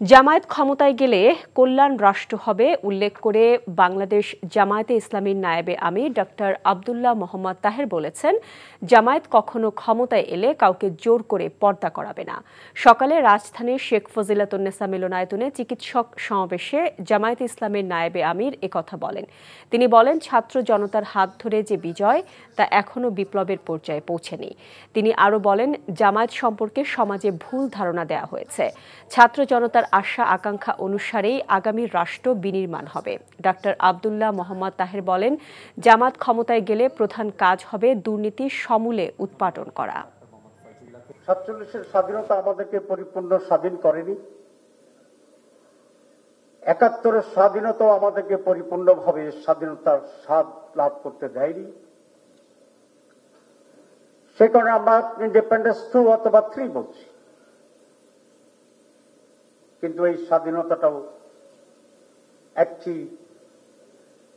জামায়াত ক্ষমতায় গেলে কল্যাণ রাষ্ট্র হবে উল্লেখ করে বাংলাদেশ জামায়াতে ইসলামীর নায়েবে আমির ডক্টর আব্দুল্লাহ মোহাম্মদ তাহের বলেছেন, জামায়াত কখনো ক্ষমতায় এলে কাউকে জোর করে পর্দা করাবে না। সকালে রাজধানীর শেখ ফজিলাতুন্নেসা মিলনায়তনে চিকিৎসক সমাবেশে জামায়াতে ইসলামীর নায়েবে আমির একথা বলেন। তিনি বলেন, ছাত্র জনতার হাত ধরে যে বিজয় তা এখনো বিপ্লবের পর্যায়ে পৌঁছেনি। তিনি আরও বলেন, জামায়াত সম্পর্কে সমাজে ভুল ধারণা দেওয়া হয়েছে। ছাত্র জনতার আশা আকাঙ্ক্ষা অনুসারেই আগামী রাষ্ট্র বিনির্মাণ হবে। ডক্টর আব্দুল্লাহ মোহাম্মদ তাহের বলেন, জামাত ক্ষমতায় গেলে প্রধান কাজ হবে দুর্নীতি সমূলে উৎপাটন করা। ৪৭-এর স্বাধীনতা আমাদেরকে পরিপূর্ণ স্বাধীন করেনি। ৭১-এর স্বাধীনতাও আমাদেরকে পরিপূর্ণভাবে স্বাধীনতার স্বাদ লাভ করতে দেয়নি। সে কারণে আমরা ইন্ডিপেন্ডেন্স 2 অথবা 3 বলছি। কিন্তু এই স্বাধীনতাটাও একটি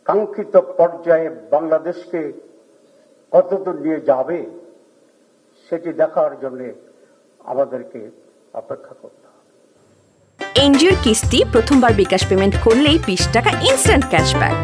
কাঙ্ক্ষিত পর্যায়ে বাংলাদেশকে কতদূর নিয়ে যাবে সেটি দেখার জন্য আমাদেরকে অপেক্ষা করতে হবে। এনজিওর কিস্তি প্রথমবার বিকাশ পেমেন্ট করলেই 20 টাকা ইনস্ট্যান্ট ক্যাশব্যাক।